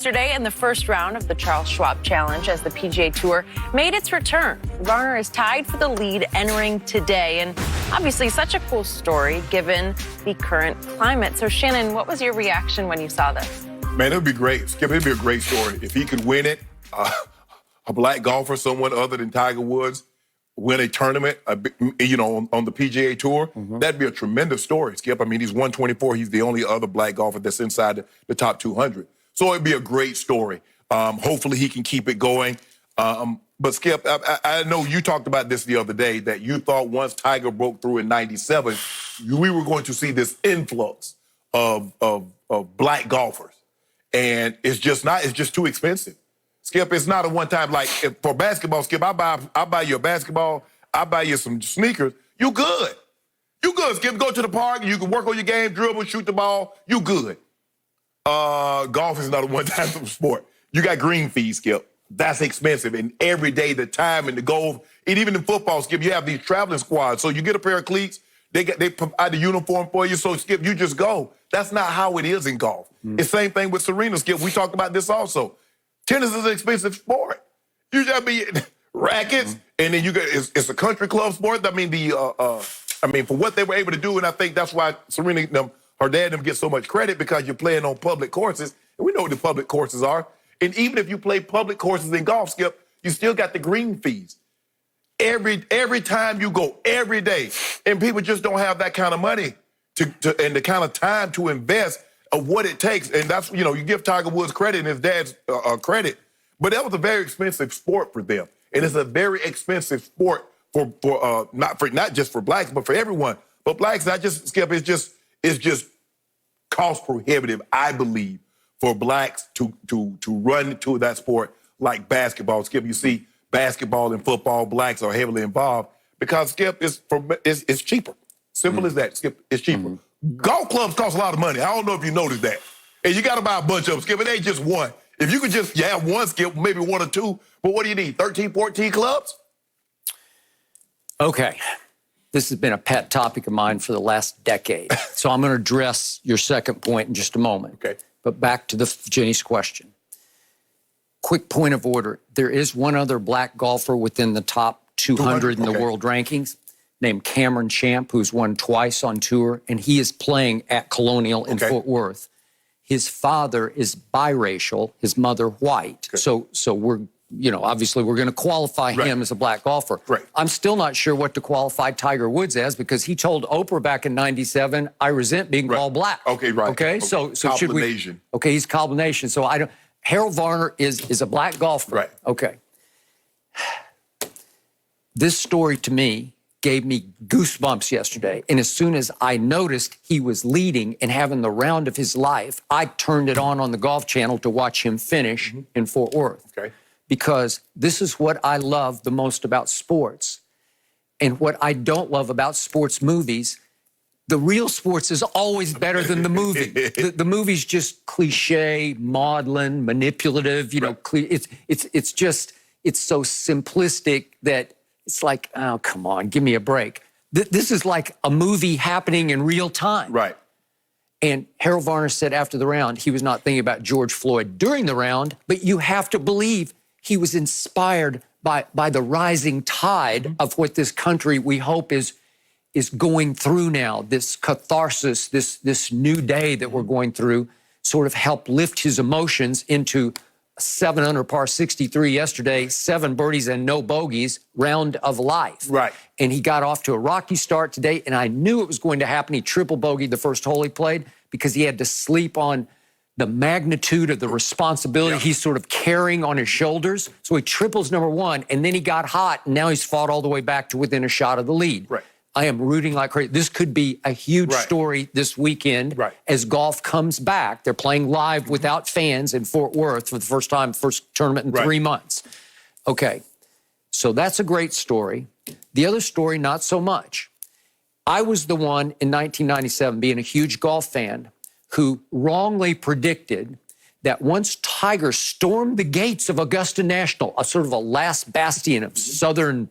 Yesterday, in the first round of the Charles Schwab Challenge as the PGA Tour made its return, Varner is tied for the lead entering today. And obviously such a cool story given the current climate. So Shannon, what was your reaction when you saw this? Man, it would be great. Skip, it'd be a great story. If he could win it, a black golfer, someone other than Tiger Woods, win a tournament, on the PGA Tour, that'd be a tremendous story, Skip. I mean, he's 124. He's the only other black golfer that's inside the top 200. So it'd be a great story. Hopefully he can keep it going. But Skip, I know you talked about this the other day, that you thought once Tiger broke through in '97, we were going to see this influx of black golfers. And it's just too expensive. Skip, it's not a one-time, like, for basketball, Skip, I buy you a basketball, I buy you some sneakers, you good. You good, Skip. Go to the park, you can work on your game, dribble, shoot the ball, you good. Golf is not a one-time sport. You got green fees, Skip. That's expensive. And every day, the time and the golf, and even in football, Skip, you have these traveling squads. So you get a pair of cleats, they provide the uniform for you. So, Skip, you just go. That's not how it is in golf. It's the same thing with Serena, Skip. We talked about this also. Tennis is an expensive sport. You just be rackets, and then it's a country club sport. I mean, for what they were able to do, and I think that's why Serena, her dad, them get so much credit, because you're playing on public courses, and we know what the public courses are. And even if you play public courses in golf, Skip, you still got the green fees. Every time you go, every day, and people just don't have that kind of money and the kind of time to invest of what it takes. And that's, you give Tiger Woods credit and his dad's credit, but that was a very expensive sport for them. And it's a very expensive sport for not just for blacks, but for everyone. But blacks, Skip, it's just cost prohibitive, I believe, for blacks to run to that sport like basketball. Skip, you see basketball and football, blacks are heavily involved because, Skip, it's cheaper. Simple as that, Skip, it's cheaper. Golf clubs cost a lot of money. I don't know if you noticed that. And you got to buy a bunch of them, Skip. It ain't just one. If you could just have one, Skip, maybe one or two, but what do you need, 13, 14 clubs? Okay. This has been a pet topic of mine for the last decade. So I'm going to address your second point in just a moment. Okay. But back to Jenny's question. Quick point of order. There is one other black golfer within the top 200 in the world rankings named Cameron Champ, who's won twice on tour, and he is playing at Colonial in Fort Worth. His father is biracial, his mother white. So we're, obviously we're going to qualify him as a black golfer. Right. I'm still not sure what to qualify Tiger Woods as, because he told Oprah back in '97, I resent being all black. Okay, right. Okay, so should we? Combination. Okay, he's combination. So Harold Varner is a black golfer. Right. Okay. This story to me gave me goosebumps yesterday. And as soon as I noticed he was leading and having the round of his life, I turned it on the Golf Channel to watch him finish in Fort Worth. Okay. Because this is what I love the most about sports. And what I don't love about sports movies, the real sports is always better than the movie. The movie's just cliche, maudlin, manipulative, it's so simplistic that it's like, oh, come on, give me a break. This is like a movie happening in real time. Right. And Harold Varner said after the round, he was not thinking about George Floyd during the round, but you have to believe he was inspired by the rising tide of what this country, we hope, is going through now. This catharsis, this new day that we're going through, sort of helped lift his emotions into 7 under par 63 yesterday, 7 birdies and no bogeys, round of life. Right. And he got off to a rocky start today, and I knew it was going to happen. He triple bogeyed the first hole he played because he had to sleep on the magnitude of the responsibility he's sort of carrying on his shoulders. So he triples number 1, and then he got hot, and now he's fought all the way back to within a shot of the lead. Right. I am rooting like crazy. This could be a huge story this weekend as golf comes back. They're playing live without fans in Fort Worth for the first time, first tournament in 3 months. Okay, so that's a great story. The other story, not so much. I was the one in 1997, being a huge golf fan, who wrongly predicted that once Tiger stormed the gates of Augusta National, a sort of a last bastion of Southern,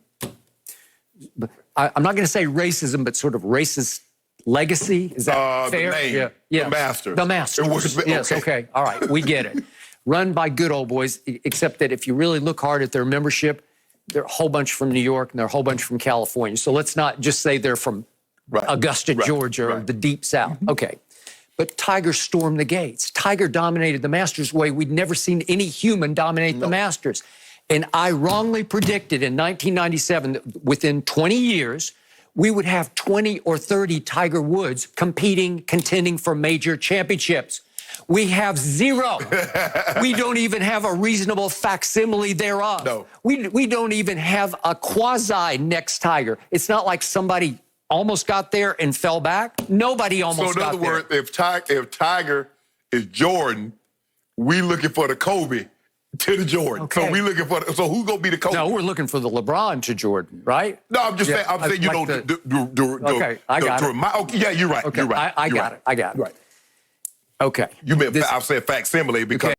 I'm not going to say racism, but sort of racist legacy. Is that fair? The name, yeah. the Masters. The Masters. Yes, okay. All right, we get it. run by good old boys, except that if you really look hard at their membership, they're a whole bunch from New York and they're a whole bunch from California. So let's not just say they're from Augusta, Georgia, or the Deep South. Okay. But Tiger stormed the gates. Tiger dominated the Masters the way we'd never seen any human dominate the Masters. And I wrongly predicted in 1997 that within 20 years, we would have 20 or 30 Tiger Woods contending for major championships. We have zero. We don't even have a reasonable facsimile thereof. No. We don't even have a quasi next Tiger. It's not like somebody almost got there and fell back. Nobody almost got there. So in other words, if Tiger is Jordan, we looking for the Kobe to the Jordan. Okay. So we looking for so who's gonna be the Kobe? No, we're looking for the LeBron to Jordan, right? No, I'm just saying. I'm saying you like know. Okay, I got it. Okay, yeah, you're right. Okay, You're right. I got it. Right. Okay. You meant I said facsimile because.